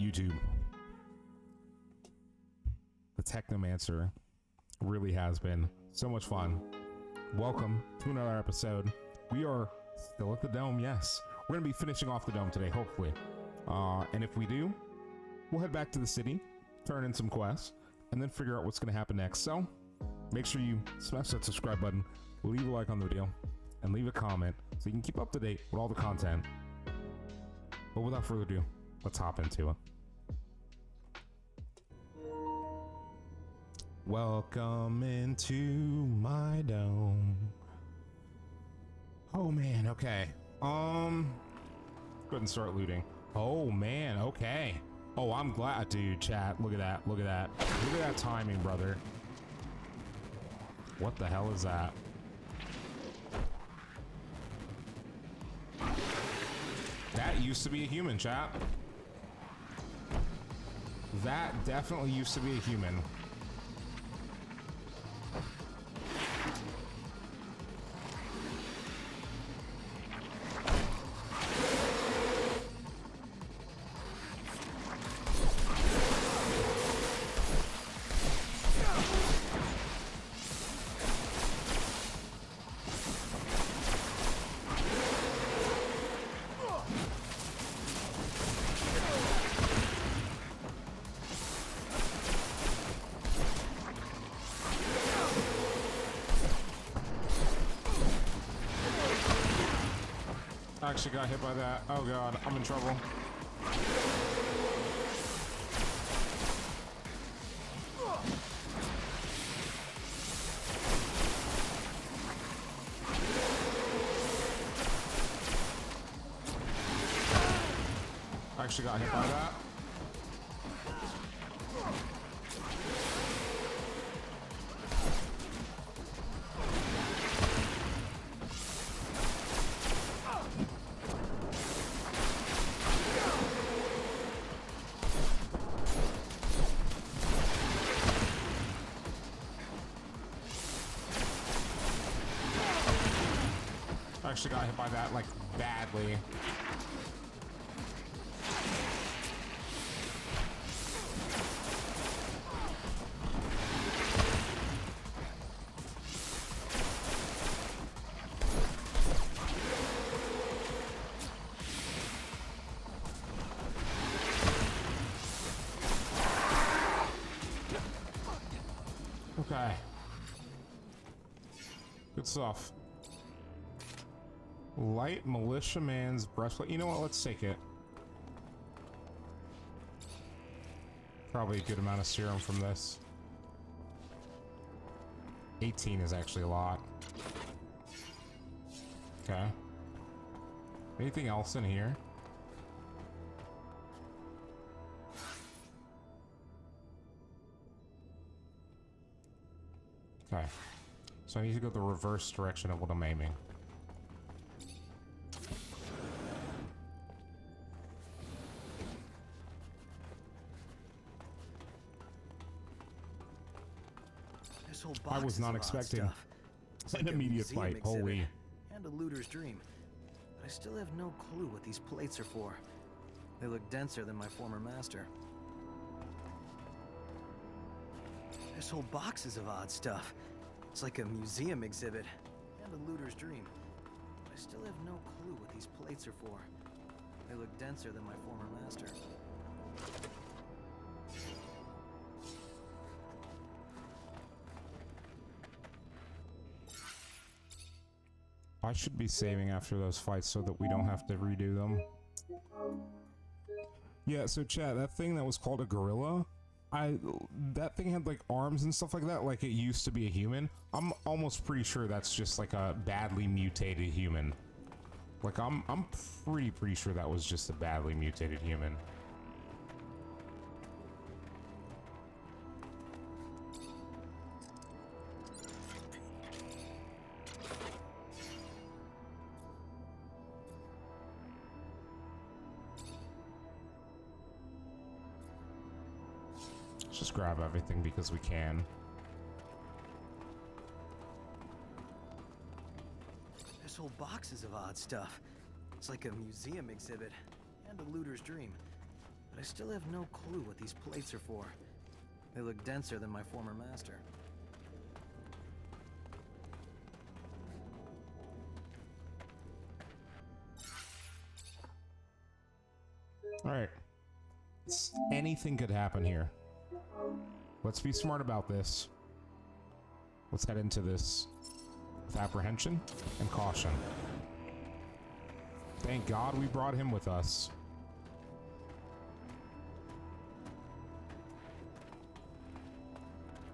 YouTube. The Technomancer really has been so much fun. Welcome to another episode. We are still at the Dome, yes. We're going to be finishing off the Dome today, hopefully. And if we do, we'll head back to the city, turn in some quests, and then figure out what's going to happen next. So, make sure you smash that subscribe button, leave a like on the video, and leave a comment so you can keep up to date with all the content. But without further ado, let's hop into it. Welcome into my dome. Oh man, okay. Go ahead and start looting. Oh man, okay. Oh, I'm glad, dude, chat. Look at that, look at that. Look at that timing, brother. What the hell is that? That used to be a human, chat. That definitely used to be a human. I actually got hit by that. Oh god, I'm in trouble. I actually got hit by that. I actually got hit by that, like, badly. Okay. Good stuff. Light militiaman's breastplate. You know what? Let's take it. Probably a good amount of serum from this. 18 is actually a lot. Okay. Anything else in here? Okay. So I need to go the reverse direction of what I'm aiming. I was not expecting an immediate fight. Holy. And a looter's dream. But I still have no clue what these plates are for. They look denser than my former master. There's whole boxes of odd stuff. It's like a museum exhibit. And a looter's dream. But I still have no clue what these plates are for. They look denser than my former master. I should be saving after those fights so that we don't have to redo them. Yeah, so chat, that thing that was called a gorilla, that thing had like arms and stuff like that, like it used to be a human. I'm almost pretty sure that's just like a badly mutated human. Like I'm pretty sure that was just a badly mutated human. Just grab everything because we can. There's whole boxes of odd stuff. It's like a museum exhibit and a looter's dream. but I still have no clue what these plates are for. They look denser than my former master. Alright. Anything could happen here. Let's be smart about this. Let's head into this with apprehension and caution. Thank God we brought him with us.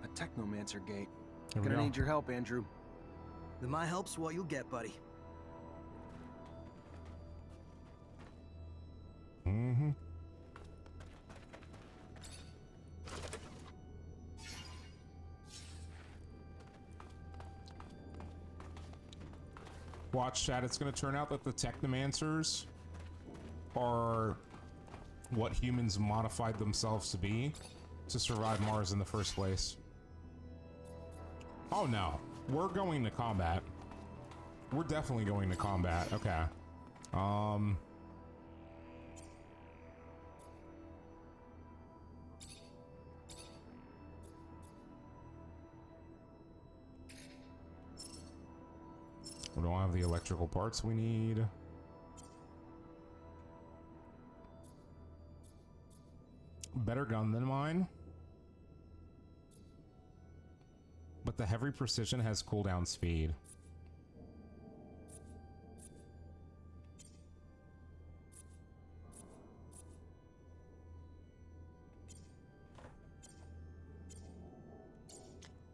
A Technomancer gate. Here we Gonna go. need your help, Andrew. Then my help's what you'll get, buddy. Mm-hmm. Watch, chat. It's going to turn out that the Technomancers are what humans modified themselves to be to survive Mars in the first place. Oh no, we're going to combat. We're definitely going to combat. Okay. We don't have the electrical parts we need. Better gun than mine. But the heavy precision has cooldown speed.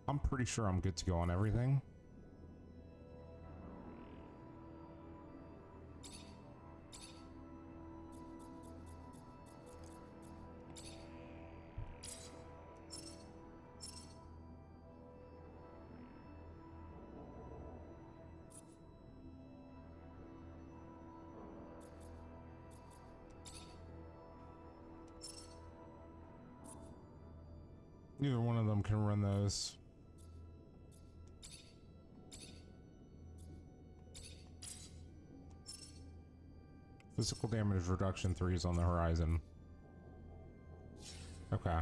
I'm pretty sure I'm good to go on everything. Neither one of them can run those. Physical damage reduction 3 is on the horizon. Okay.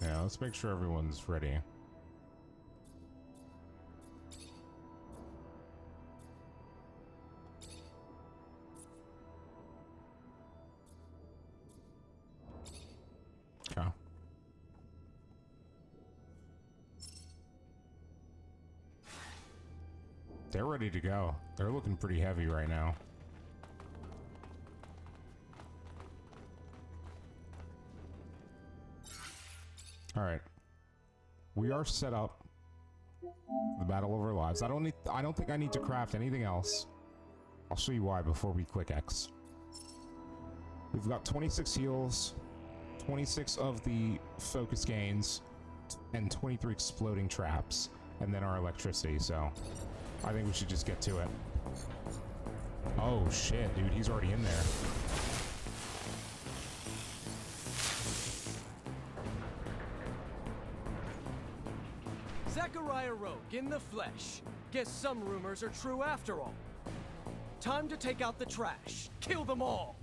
Yeah, let's make sure everyone's ready. Okay. They're ready to go. They're looking pretty heavy right now. All right. We are set up. The battle of our lives. I don't think I need to craft anything else. I'll show you why before we click X. We've got 26 heals, 26 of the focus gains, and 23 exploding traps, and then our electricity, so I think we should just get to it. Oh shit, dude, he's already in there. Zachariah Rogue in the flesh. Guess some rumors are true after all. Time to take out the trash. Kill them all.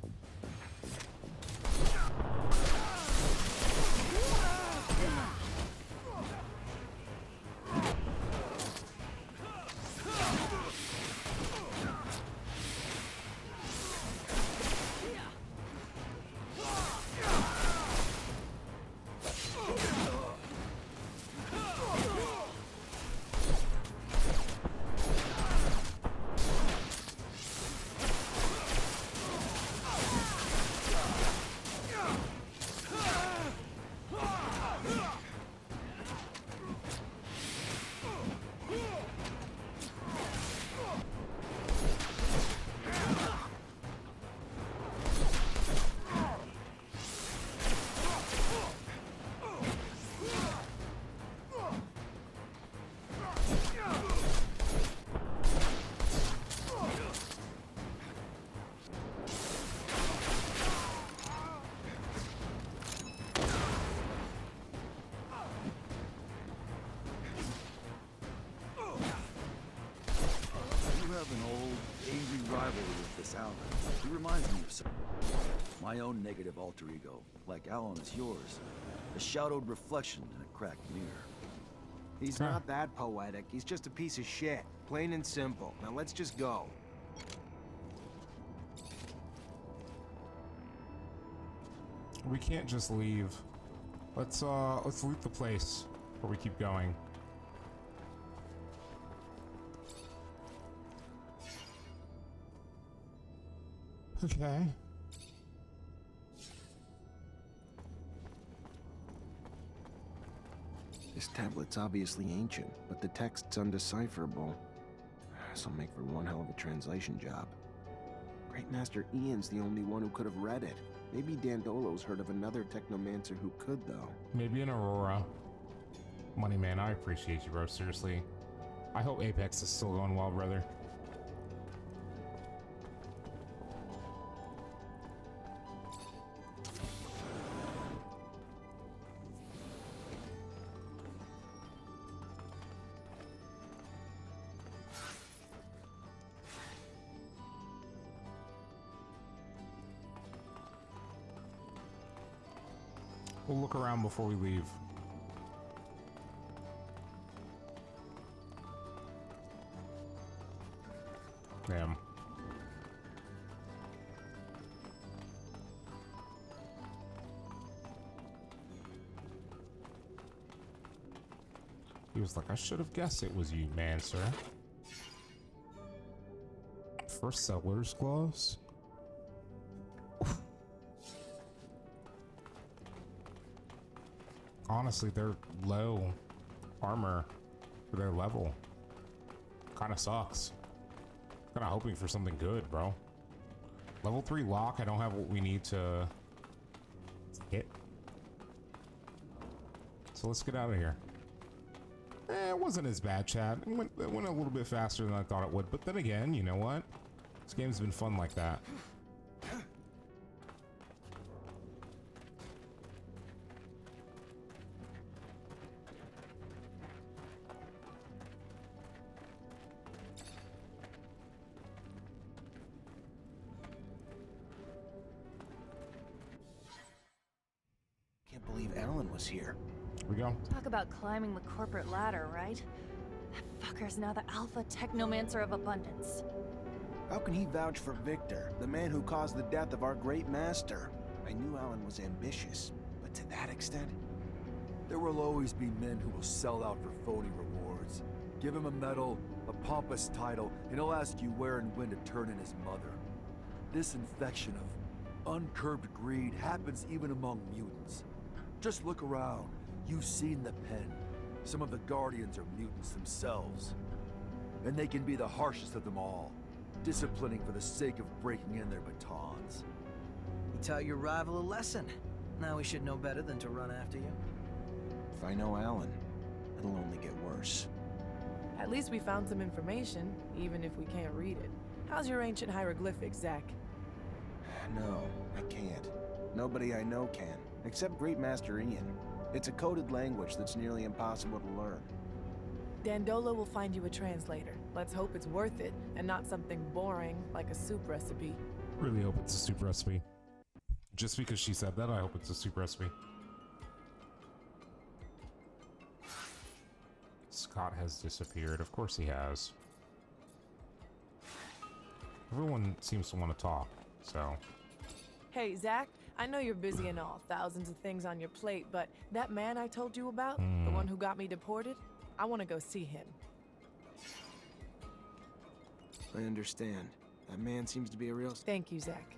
an old, angry rivalry with this Alan. He reminds me of some... my own negative alter ego, like Alan is yours. A shadowed reflection in a cracked mirror. He's not that poetic. He's just a piece of shit. Plain and simple. Now let's just go. We can't just leave. Let's loot the place before we keep going. Okay. This tablet's obviously ancient, but the text's undecipherable. This'll make for one hell of a translation job. Great Master Ian's the only one who could have read it. Maybe Dandolo's heard of another Technomancer who could, though. Maybe an Aurora. Money man, I appreciate you, bro. Seriously. I hope Apex is still going well, brother. We'll look around before we leave. Damn. He was like, I should have guessed it was you, man, sir. First seller's gloves? Honestly, they're low armor for their level. Kind of sucks. Kind of hoping for something good, bro. Level 3 lock, I don't have what we need to hit. So let's get out of here. It wasn't as bad, chat. It went a little bit faster than I thought it would. But then again, you know what? This game's been fun like that. Can't believe Alan was here. Here we go. Talk about climbing the corporate ladder, right? That fucker's now the alpha technomancer of abundance. How can he vouch for Victor, the man who caused the death of our great master? I knew Alan was ambitious, but to that extent? There will always be men who will sell out for phony rewards. Give him a medal, a pompous title, and he'll ask you where and when to turn in his mother. This infection of uncurbed greed happens even among mutants. Just look around. You've seen the pen. Some of the Guardians are mutants themselves. And they can be the harshest of them all, disciplining for the sake of breaking in their batons. You taught your rival a lesson. Now we should know better than to run after you. If I know Alan, it'll only get worse. At least we found some information, even if we can't read it. How's your ancient hieroglyphics, Zach? No, I can't. Nobody I know can, except Great Master Ian. It's a coded language that's nearly impossible to learn. Dandolo will find you a translator. Let's hope it's worth it, and not something boring like a soup recipe. Really hope it's a soup recipe. Just because she said that, I hope it's a soup recipe. Scott has disappeared. Of course he has. Everyone seems to want to talk, so... Hey, Zach, I know you're busy and all, thousands of things on your plate, but that man I told you about, the one who got me deported, I want to go see him. I understand. That man seems to be a real... Thank you, Zach.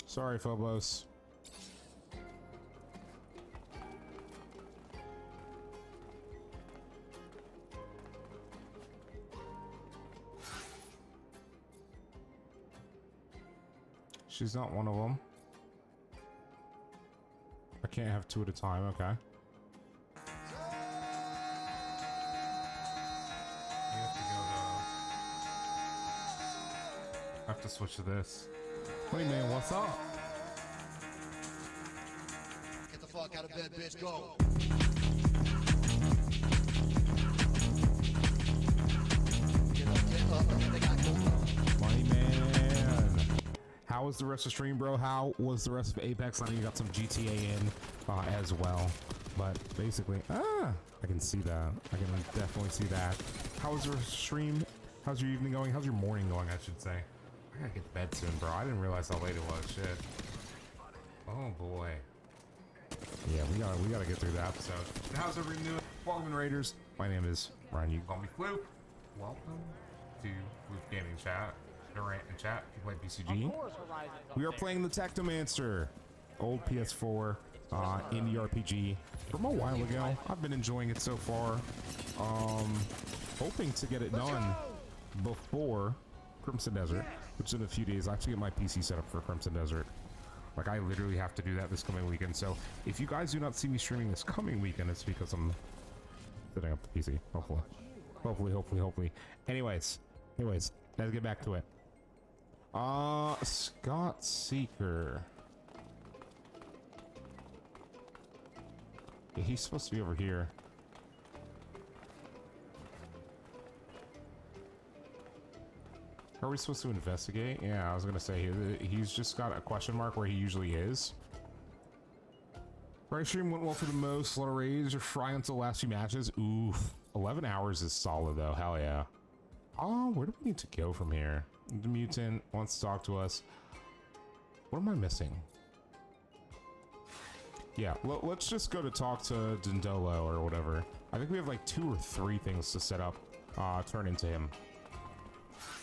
Sorry, Phobos. She's not one of them. I can't have two at a time, okay. We have to go to... I have to switch to this. Hey man, what's up? Get the fuck fuck out of bed, bitch. Go. Get up. They got go. Money man. How was the rest of the stream, bro? How was the rest of Apex? I know you got some GTA in as well. But basically, I can see that. I can definitely see that. How was your stream? How's your evening going? How's your morning going, I should say? I gotta get to bed soon, bro. I didn't realize how late it was. Shit. Oh boy. Yeah, we gotta get through the episode. How's everyone doing? Welcome, Raiders. My name is Ryan. You can call me Floop. Welcome to Floop Gaming Chat. Durant and chat. If you play BCG, we are playing the Technomancer, old PS4 indie RPG from a while ago. I've been enjoying it so far. Hoping to get it done before Crimson Desert, which is in a few days. I have to get my PC set up for Crimson Desert. Like, I literally have to do that this coming weekend. So if you guys do not see me streaming this coming weekend, it's because I'm setting up the PC. Hopefully. Anyways, let's get back to it. Scott Seeker. Yeah, he's supposed to be over here. Are we supposed to investigate? Yeah, I was gonna say he's just got a question mark where he usually is. Right, stream went well for the most. A lot of raids are frying until the last few matches. Oof. 11 hours is solid though. Hell yeah. Where do we need to go from here? The mutant wants to talk to us. What am I missing? Yeah, let's just go to talk to Dindolo or whatever. I think we have like 2 or 3 things to set up, turn into him.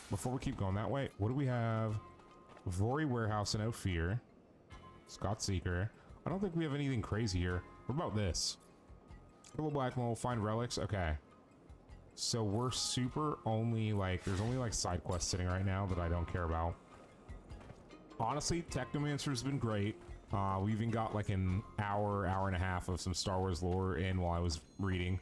Before we keep going that way, what do we have? Vori Warehouse and Ophir. Scott Seeker. I don't think we have anything crazy here. What about this? Kill a black mole, find relics. Okay. So we're super only like, there's only like side quests sitting right now that I don't care about. Honestly, Technomancer's been great. We even got like an hour and a half of some Star Wars lore in while I was reading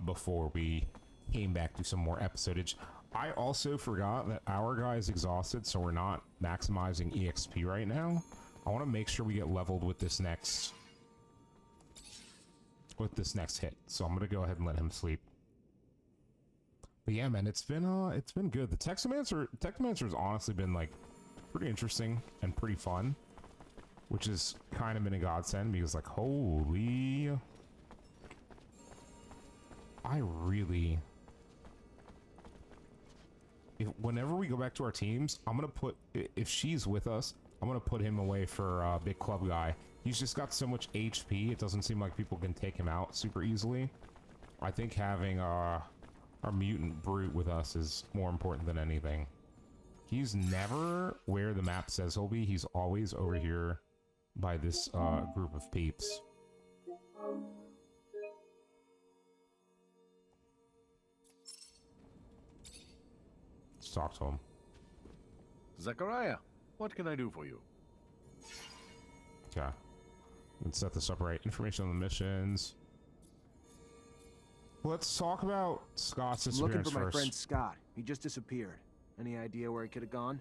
before we came back to some more episodage. I also forgot that our guy is exhausted, so we're not maximizing EXP right now. I want to make sure we get leveled with this next hit. So I'm gonna go ahead and let him sleep. But yeah, man, it's been good. The Technomancer has honestly been like pretty interesting and pretty fun, which is kind of been a godsend because like holy, whenever we go back to our teams, I'm gonna put, if she's with us, I'm gonna put him away for big club guy. He's just got so much HP, it doesn't seem like people can take him out super easily. I think having our mutant brute with us is more important than anything. He's never where the map says he'll be. He's always over here by this group of peeps. Let's talk to him. Zachariah, what can I do for you? Okay. Let's set this up right. Information on the missions. Let's talk about Scott's disappearance Looking for my first. friend Scott. He just disappeared. Any idea where he could have gone?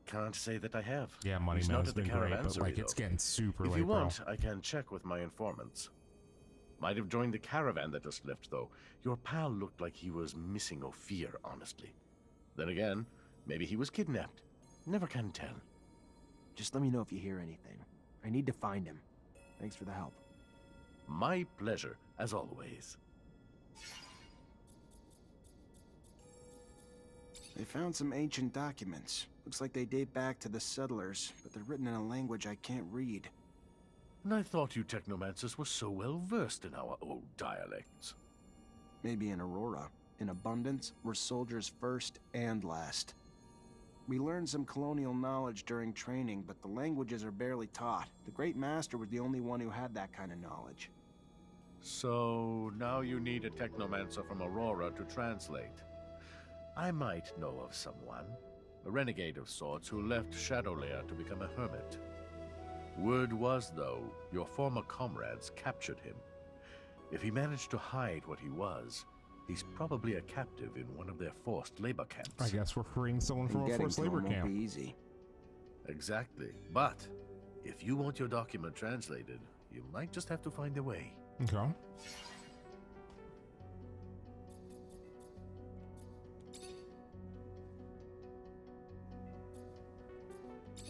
Can't say that I have. Yeah, Money He's Man's not at the been great, but caravansary, like it's though. getting super If late, you bro. want, I can check with my informants. Might have joined the caravan that just left, though. Your pal looked like he was missing Ophir, honestly. Then again, maybe he was kidnapped. Never can tell. Just let me know if you hear anything. I need to find him. Thanks for the help. My pleasure, as always. They found some ancient documents. Looks like they date back to the settlers, but they're written in a language I can't read. And I thought you technomancers were so well versed in our old dialects. Maybe in Aurora. In Abundance, we're soldiers first and last. We learned some colonial knowledge during training, but the languages are barely taught. The Great Master was the only one who had that kind of knowledge. So now you need a technomancer from Aurora to translate. I might know of someone, a renegade of sorts who left Shadowlair to become a hermit. Word was, though, your former comrades captured him. If he managed to hide what he was, he's probably a captive in one of their forced labor camps. I guess we're freeing someone from a Getting forced to labor him won't camp. be easy. Exactly. But If you want your document translated, you might just have to find a way. Okay.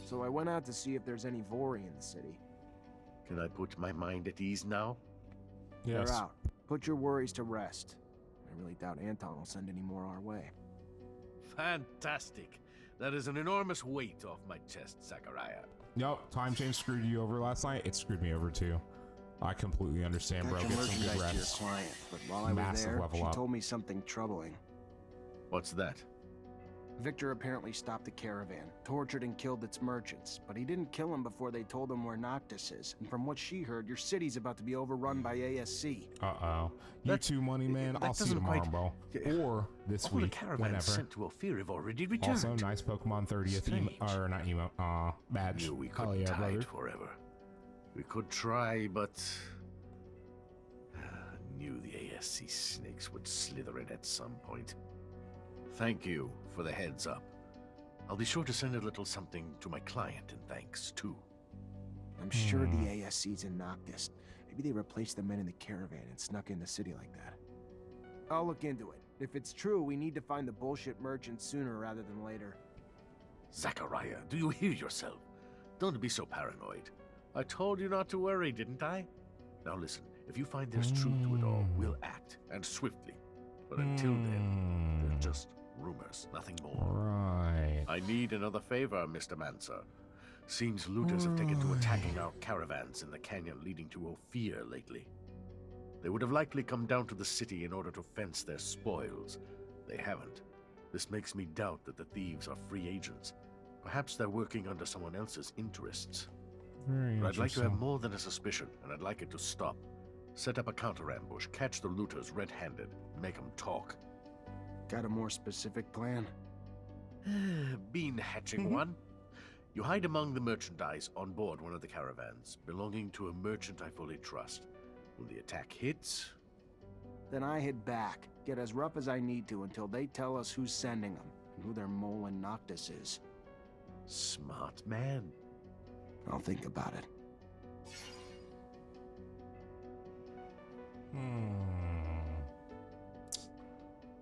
So I went out to see if there's any Vori in the city. Can I put my mind at ease now? Yes. They're out. Put your worries to rest. I really doubt Anton will send any more our way. Fantastic. That is an enormous weight off my chest, Zachariah. Yep, time change screwed you over last night. It screwed me over too. I completely understand, bro. Got Get your some good merchandise to your rest. client, but while I was Massive there, level she up. told me something troubling. What's that? Victor apparently stopped the caravan, tortured and killed its merchants, but he didn't kill them before they told him where Noctis is. And from what she heard, your city's about to be overrun by ASC. Uh-oh. You too, money man. that I'll see you doesn't tomorrow, quite- bro. Or this All the week, caravans whenever. sent to Ophir have already returned. Also, nice Pokemon 30th Strange. or not emo, badge. Knew we Hell couldn't yeah, hide brother. forever. We could try, but knew the ASC snakes would slither in at some point. Thank you for the heads up. I'll be sure to send a little something to my client in thanks, too. I'm sure the ASC's in Noctis. Maybe they replaced the men in the caravan and snuck in the city like that. I'll look into it. If it's true, we need to find the bullshit merchant sooner rather than later. Zachariah, do you hear yourself? Don't be so paranoid. I told you not to worry, didn't I? Now listen, if you find there's truth to it all, we'll act, and swiftly. But until then, they're just rumors, nothing more. Right. I need another favor, Mr. Mancer. Seems looters have taken to attacking our caravans in the canyon leading to Ophir lately. They would have likely come down to the city in order to fence their spoils. They haven't. This makes me doubt that the thieves are free agents. Perhaps they're working under someone else's interests. Very But I'd like to have interesting. more than a suspicion, and I'd like it to stop. Set up a counter-ambush, catch the looters red-handed, make them talk. Got a more specific plan? Bean hatching one. You hide among the merchandise on board one of the caravans, belonging to a merchant I fully trust. When the attack hits, Then I head back, get as rough as I need to until they tell us who's sending them and who their mole in Noctis is. smart man. I'll think about it.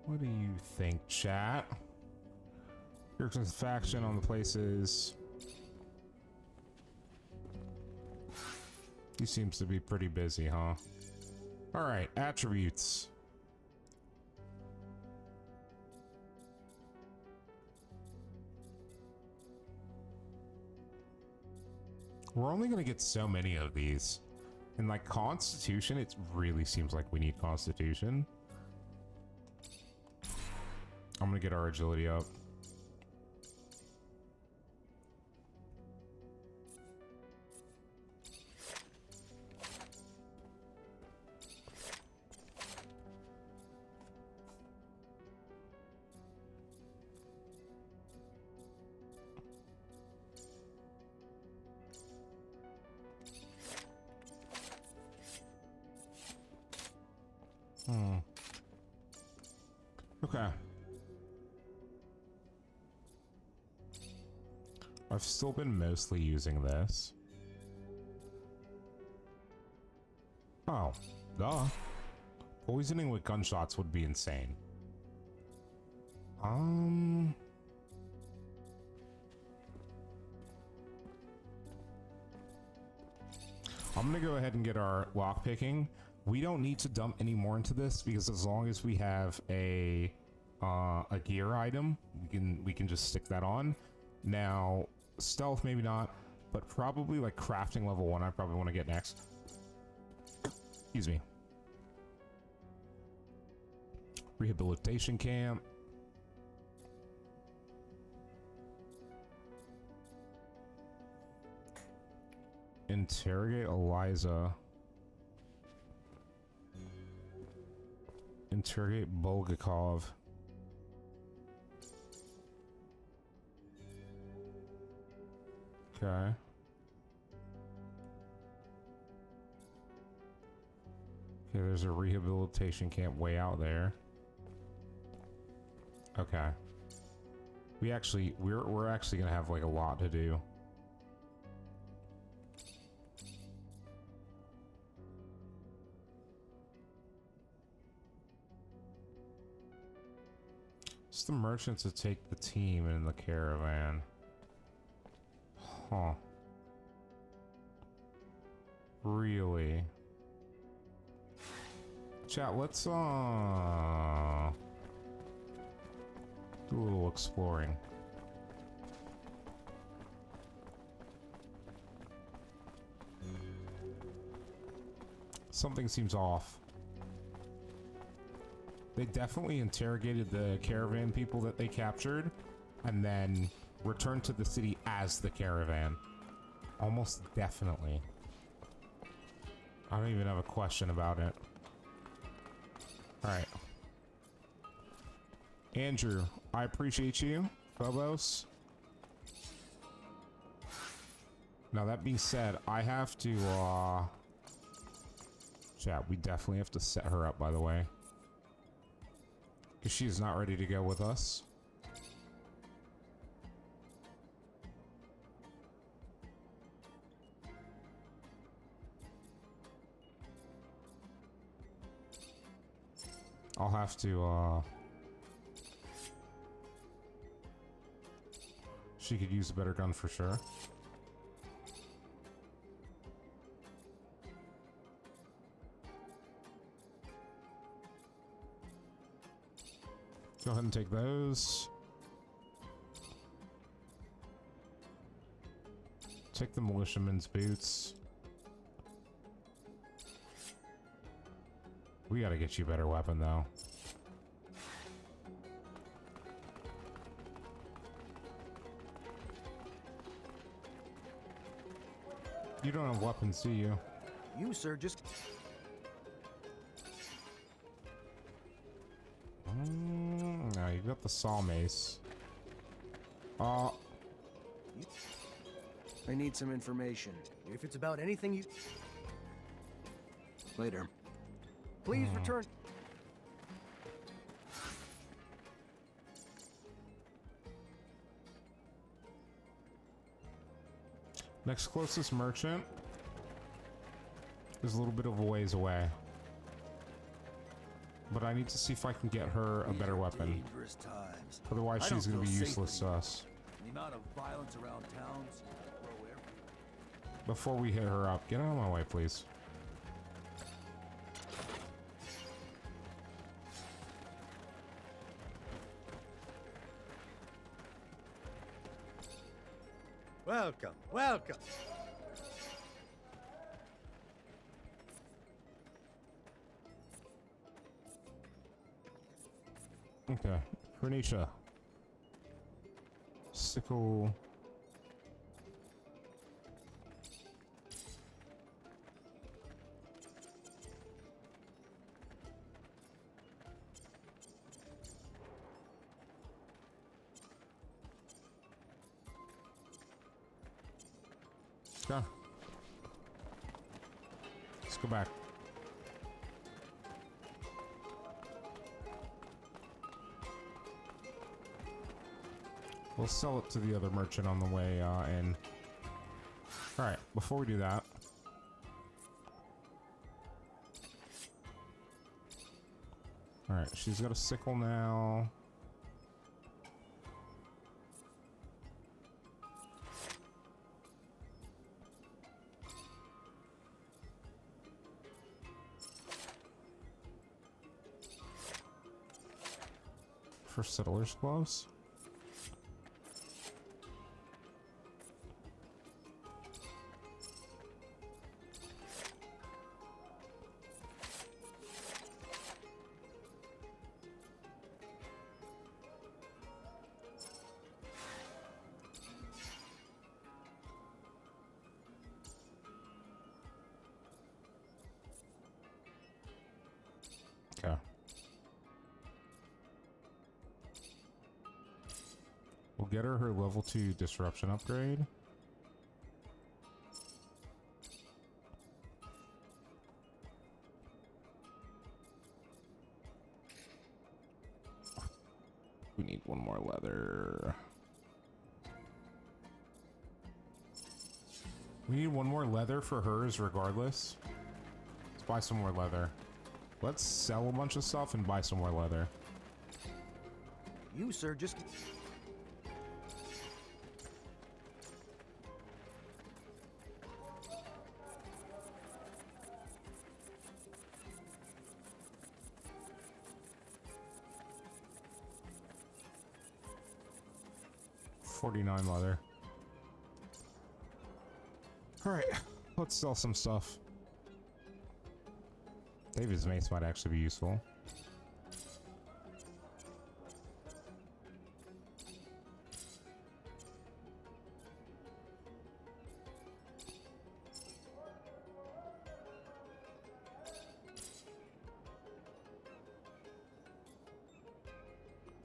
What do you think, chat? Kirkman's faction on the places. He seems to be pretty busy, huh? Alright, attributes. We're only gonna get so many of these. And like Constitution, it really seems like we need Constitution. I'm gonna get our agility up. Okay. I've still been mostly using this. Oh, duh. Poisoning with gunshots would be insane. I'm gonna go ahead and get our lockpicking. We don't need to dump any more into this because as long as we have a gear item, we can just stick that on. Now, stealth maybe not, but probably like crafting level 1 I probably want to get next. Excuse me. Rehabilitation camp. Interrogate Eliza. Interrogate Bulgakov. Okay. Okay, there's a rehabilitation camp way out there. Okay. We're actually gonna have like a lot to do. It's the merchants that take the team in the caravan. Huh. Really? Chat, let's do a little exploring. Something seems off. They definitely interrogated the caravan people that they captured and then returned to the city as the caravan. Almost definitely. I don't even have a question about it. Alright. Andrew, I appreciate you. Phobos. Now that being said, I have to, chat, we definitely have to set her up, by the way. Because she is not ready to go with us. I'll have to, she could use a better gun for sure. Go ahead and take those. Take the militiaman's boots. We gotta get you a better weapon, though. You don't have weapons, do you? You, sir, just... No, you got the saw mace. I need some information. If it's about anything you... Later. Please return... Next closest merchant is a little bit of a ways away. But I need to see if I can get her a better weapon. Dangerous times. Otherwise, she's going to be useless to us. The amount of violence around towns. Throw everything. Before we hit her up, get out of my way, please. Welcome, welcome. Okay, Renisha. Sickle. Go. Let's go back. We'll sell it to the other merchant on the way in. Alright, before we do that. Alright, she's got a sickle now. For settler's gloves. Okay. We'll get her level 2 disruption upgrade. We need one more leather. We need one more leather for hers regardless. Let's buy some more leather. Let's sell a bunch of stuff and buy some more leather. You, sir, just... $49 leather. Alright, let's sell some stuff. David's mace might actually be useful.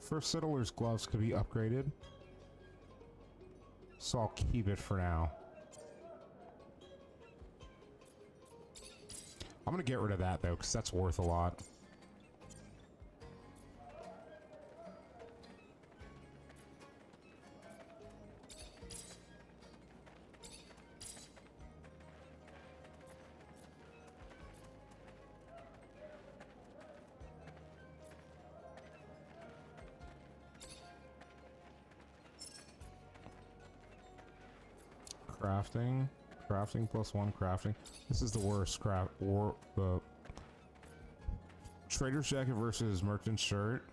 First settler's gloves could be upgraded, so I'll keep it for now. I'm gonna get rid of that though, because that's worth a lot. Crafting. Crafting +1 crafting. This is the worst craft. The trader's jacket versus merchant shirt.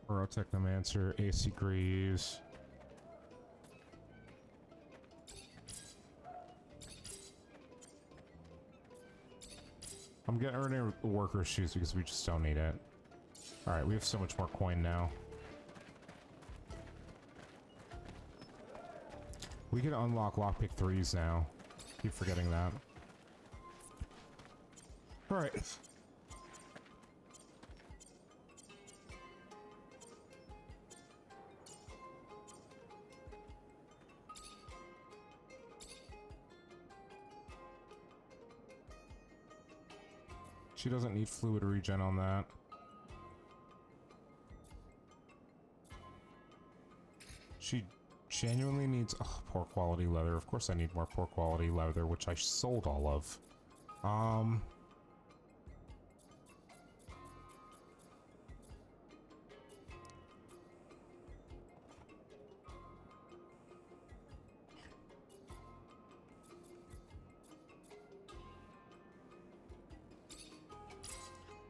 Or Technomancer, AC Greaves. I'm getting rid of the worker's shoes because we just don't need it. Alright, we have so much more coin now. We can unlock lockpick 3s now. Keep forgetting that. Alright. She doesn't need fluid regen on that. She genuinely needs poor quality leather. Of course I need more poor quality leather, which I sold all of.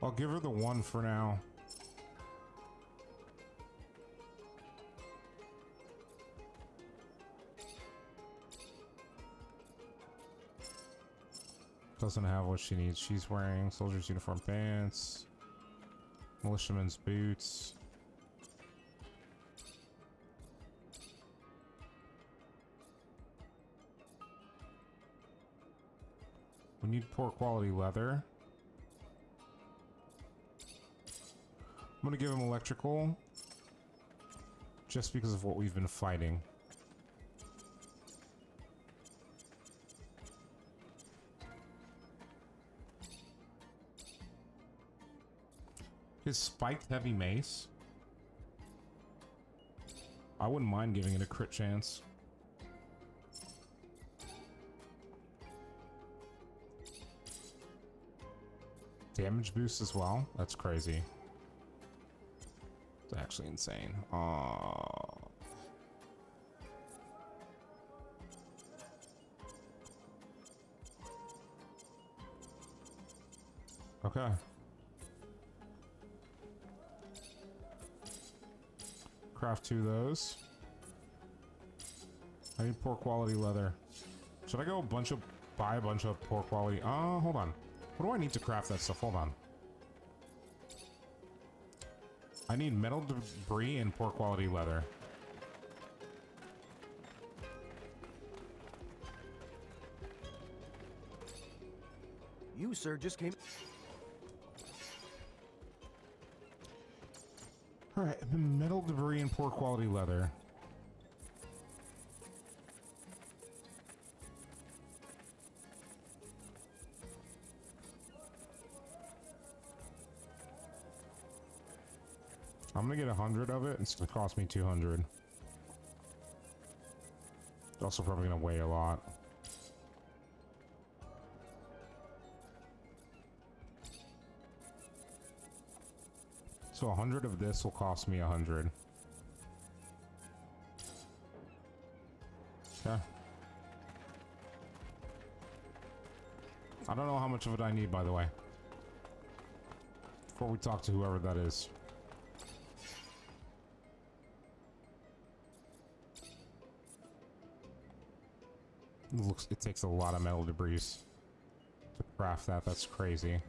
I'll give her the 1 for now. Doesn't have what she needs. She's wearing soldier's uniform pants, militiaman's boots. We need poor quality leather. I'm gonna give him electrical just because of what we've been fighting. His spiked heavy mace, I wouldn't mind giving it a crit chance. Damage boost as well? That's crazy. It's actually insane. Okay. Craft 2 of those. I need poor quality leather. Should I go buy a bunch of poor quality? Hold on. What do I need to craft that stuff? Hold on. I need metal debris and poor quality leather. You, sir, just came... Alright, metal debris and poor quality leather. I'm gonna get 100 of it. It's gonna cost me 200. Also probably gonna weigh a lot. So 100 of this will cost me 100. Okay. I don't know how much of it I need, by the way. Before we talk to whoever that is. It takes a lot of metal debris to craft that. That's crazy.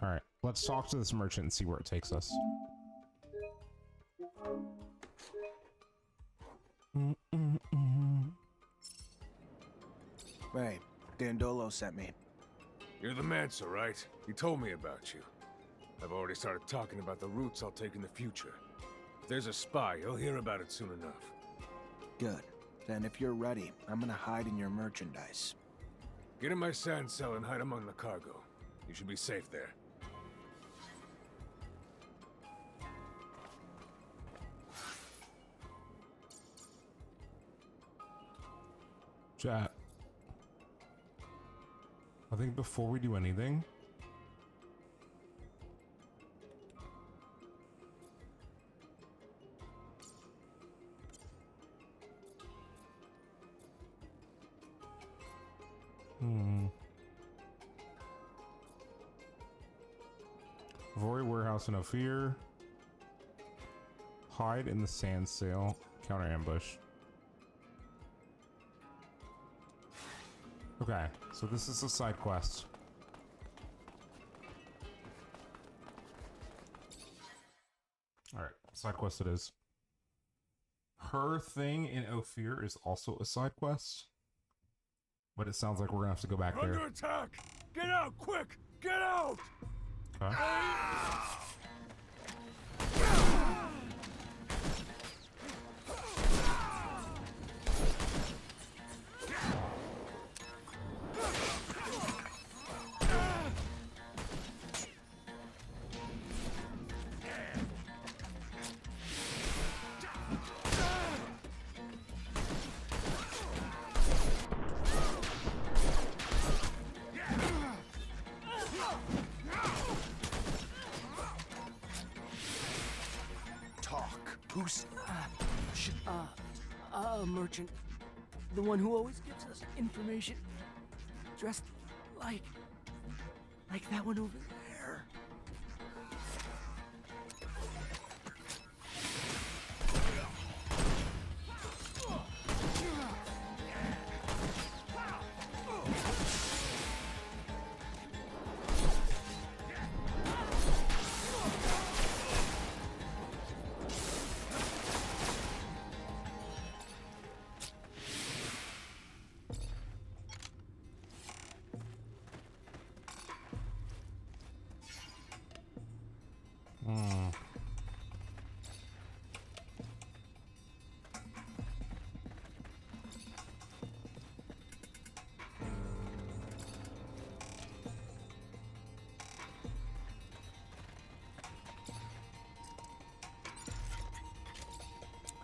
Alright, let's talk to this merchant and see where it takes us. Hey, Dandolo sent me. You're the Mancer, right? He told me about you. I've already started talking about the routes I'll take in the future. If there's a spy, he'll hear about it soon enough. Good. Then if you're ready, I'm gonna hide in your merchandise. Get in my sand cell and hide among the cargo. You should be safe there. Chat. I think before we do anything, Avoid warehouse and Ophir. Hide in the sand sail. Counter ambush. Okay, so this is a side quest. Alright, side quest it is. Her thing in Ophir is also a side quest. But it sounds like we're gonna have to go back there. Under attack! Get out, quick! Get out! Okay. Who's... a merchant. The one who always gives us information. Dressed like that one over there.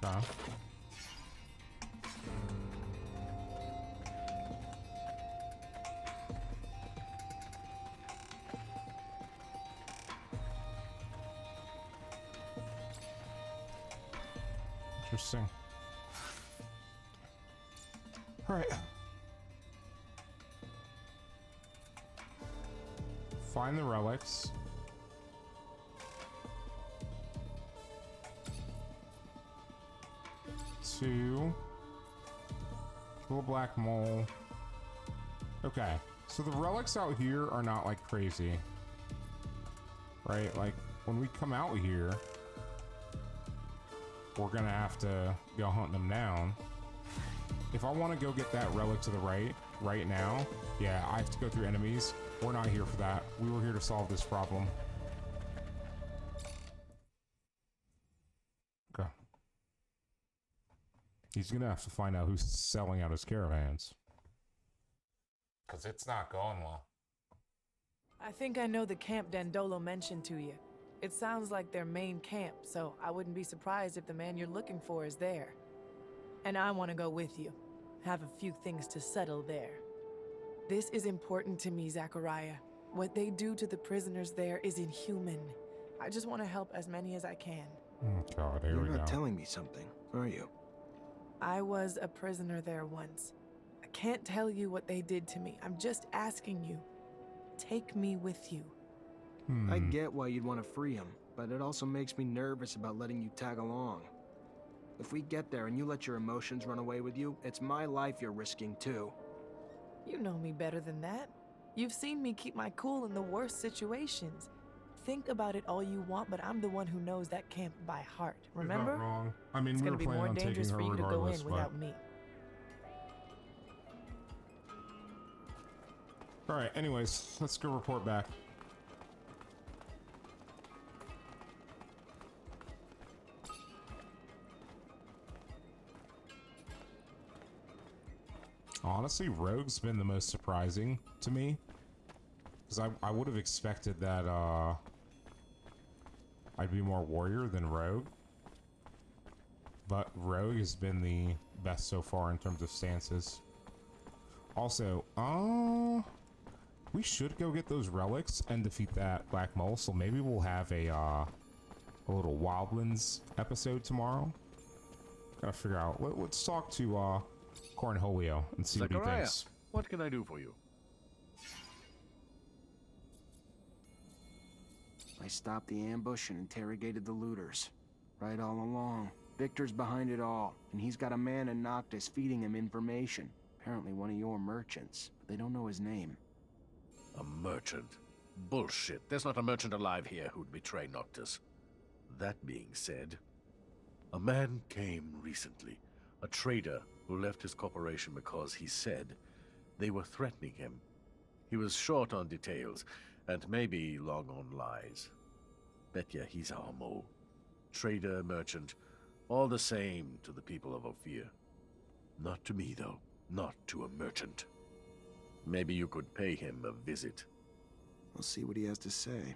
Okay. Interesting. All right. Find the relics. Two. Kill a black mole. Okay. So the relics out here are not like crazy. Right? Like when we come out here, we're gonna have to go hunt them down. If I want to go get that relic to the right now, yeah, I have to go through enemies. We're not here for that. We were here to solve this problem. Okay. He's gonna have to find out who's selling out his caravans. Because it's not going well. I think I know the camp Dandolo mentioned to you. It sounds like their main camp, so I wouldn't be surprised if the man you're looking for is there. And I want to go with you. Have a few things to settle there. This is important to me, Zachariah. What they do to the prisoners there is inhuman. I just want to help as many as I can. Oh God, here You're we go. not telling me something, are you? I was a prisoner there once. I can't tell you what they did to me. I'm just asking you. Take me with you. I get why you'd want to free him, but it also makes me nervous about letting you tag along. If we get there and you let your emotions run away with you, it's my life you're risking too. You know me better than that. You've seen me keep my cool in the worst situations. Think about it all you want, but I'm the one who knows that camp by heart. Remember? You're not wrong. I mean, It's we gonna were be planning more on taking dangerous her for you to go regardless, in but... without me. All right. Anyways, let's go report back. Honestly, Rogue's been the most surprising to me. Because I would have expected that I'd be more warrior than Rogue. But Rogue has been the best so far in terms of stances. Also, we should go get those relics and defeat that Black Mole. So maybe we'll have a little Wildlands episode tomorrow. Gotta figure out. Let's talk to Cornholio and see what he Zachariah, thinks. what can I do for you? I stopped the ambush and interrogated the looters. Right all along. Victor's behind it all, and he's got a man in Noctis feeding him information. Apparently one of your merchants, but they don't know his name. A merchant? Bullshit. There's not a merchant alive here who'd betray Noctis. That being said, a man came recently. A trader who left his corporation because he said they were threatening him. He was short on details, and maybe long on lies. Bet ya he's our mole. Trader, merchant, all the same to the people of Ophir. Not to me, though. Not to a merchant. Maybe you could pay him a visit. I'll see what he has to say.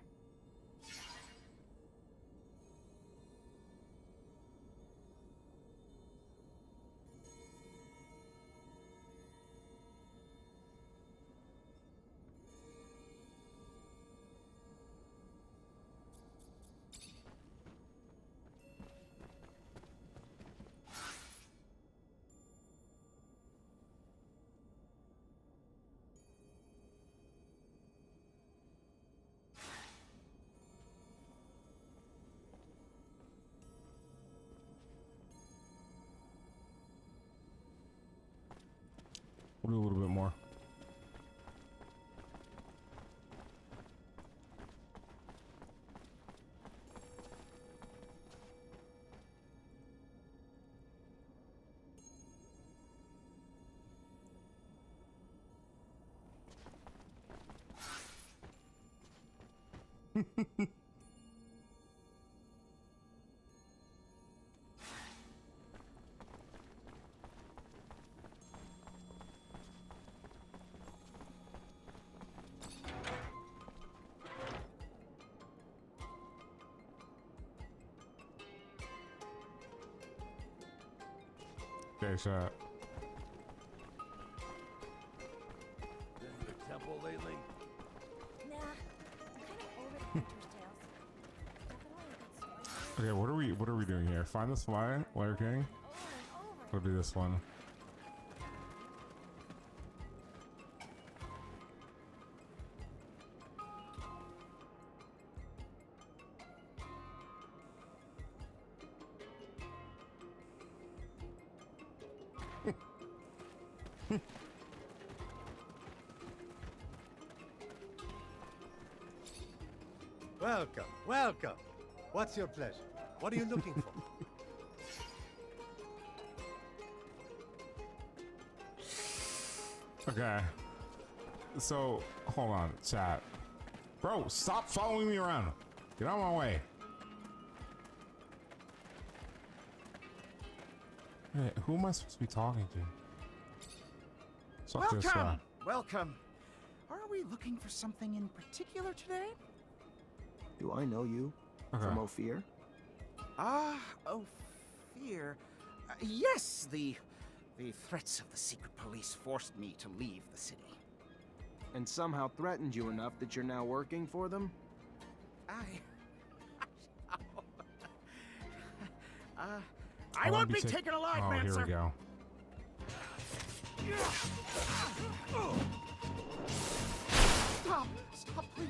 We'll do a little bit more. Okay, so Been to the temple lately? Nah, I'm kind of over the Hunter's Tales. Definitely a good story. okay, what are we doing here? Find the spy, Lair King. Over and over. We'll do this one. Welcome, welcome. What's your pleasure? What are you looking for? Okay. So, hold on, chat. Bro, stop following me around. Get out of my way. Hey, who am I supposed to be talking to? Suck this guy. Welcome! Welcome. Are we looking for something in particular today? Do I know you? From Ophir? Ophir. Yes, the threats of the secret police forced me to leave the city. And somehow threatened you enough that you're now working for them? I won't be taken alive, Oh, Mancer. here we go. Stop, please.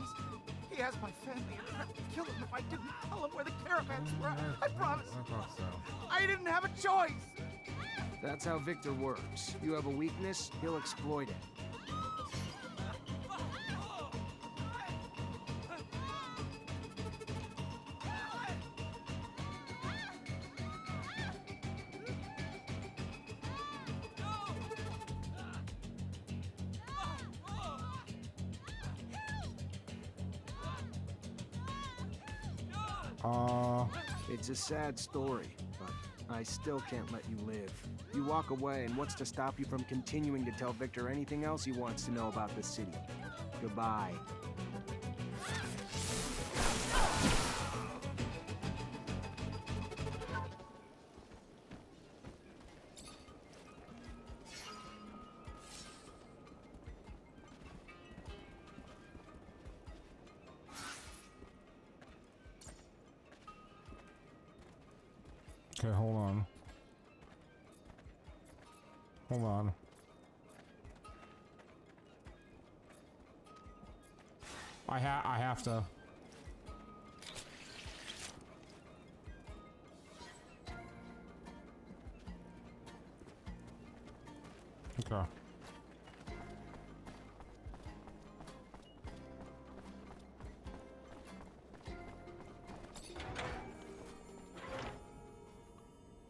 He has my family and threatened to kill him if I didn't tell him where the caravans were. I promise. I thought so. I didn't have a choice. That's how Victor works. You have a weakness, he'll exploit it. It's a sad story, but I still can't let you live. You walk away, and what's to stop you from continuing to tell Victor anything else he wants to know about the city? Goodbye. Okay, hold on. Hold on. I have to. Okay.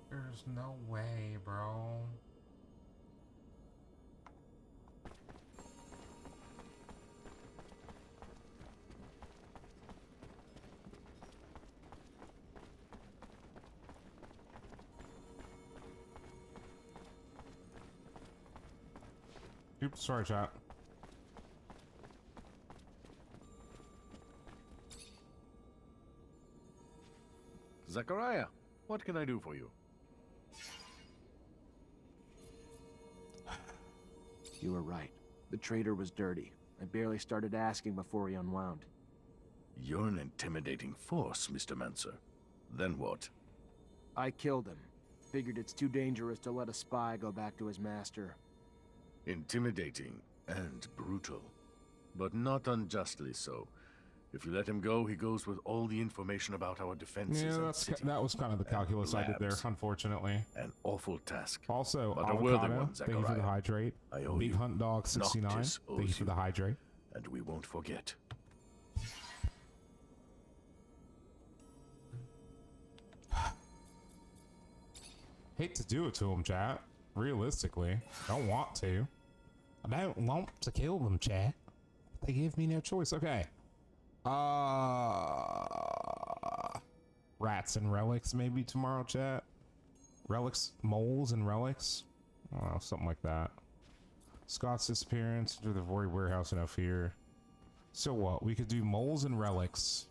There's no way, bro. Oops, sorry, chat. Zachariah, what can I do for you? You were right. The traitor was dirty. I barely started asking before he unwound. You're an intimidating force, Mr. Mancer. Then what? I killed him. Figured it's too dangerous to let a spy go back to his master. Intimidating and brutal. But not unjustly so. If you let him go, he goes with all the information about our defenses. Yeah, and city that was kind of the calculus I did there, labs. unfortunately. An awful task. Also, But a worthy Avocado, one, thank you for the Zachariah. hydrate. I owe Big you. Hunt Dog 69, Noctis thank you owes for the hydrate. And we won't forget. Hate to do it to him, chat. Realistically, don't want to. I don't want to kill them, chat. They give me no choice. Okay. Rats and relics maybe tomorrow, chat. Relics, moles and relics. I don't know, something like that. Scott's disappearance to the void warehouse in Ophir. So what? We could do moles and relics,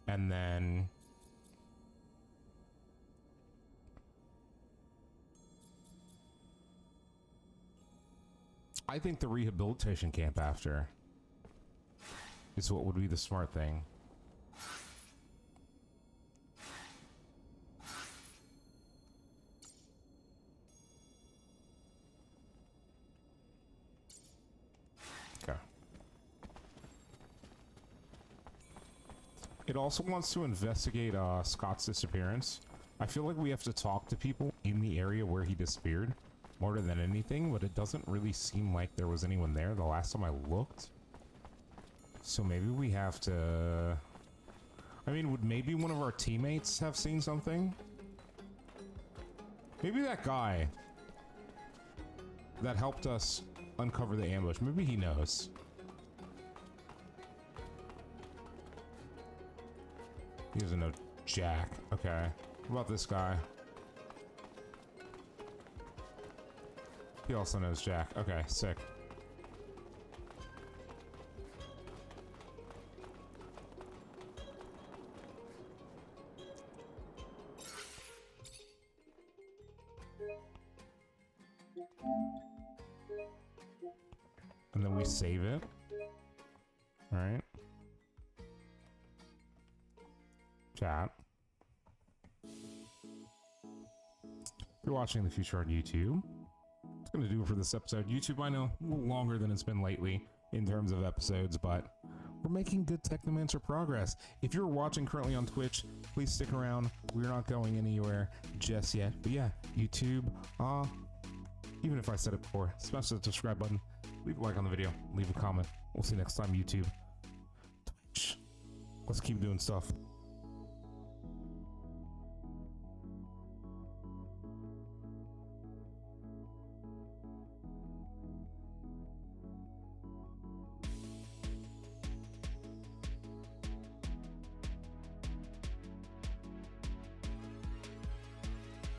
and then I think the rehabilitation camp after is what would be the smart thing. Okay. It also wants to investigate Scott's disappearance. I feel like we have to talk to people in the area where he disappeared more than anything, but it doesn't really seem like there was anyone there the last time I looked. So maybe we have to... I mean, would maybe one of our teammates have seen something? Maybe that guy that helped us uncover the ambush, maybe he knows. He doesn't know Jack. Okay. What about this guy? He also knows Jack. Okay, sick. we save it. All right. Chat. If you're watching in the future on YouTube, it's going to do it for this episode. YouTube, I know, a little longer than it's been lately in terms of episodes, but we're making good Technomancer progress. If you're watching currently on Twitch, please stick around. We're not going anywhere just yet. But yeah, YouTube, even if I said it before, smash the subscribe button, leave a like on the video, leave a comment. We'll see you next time, YouTube. Twitch. Let's keep doing stuff.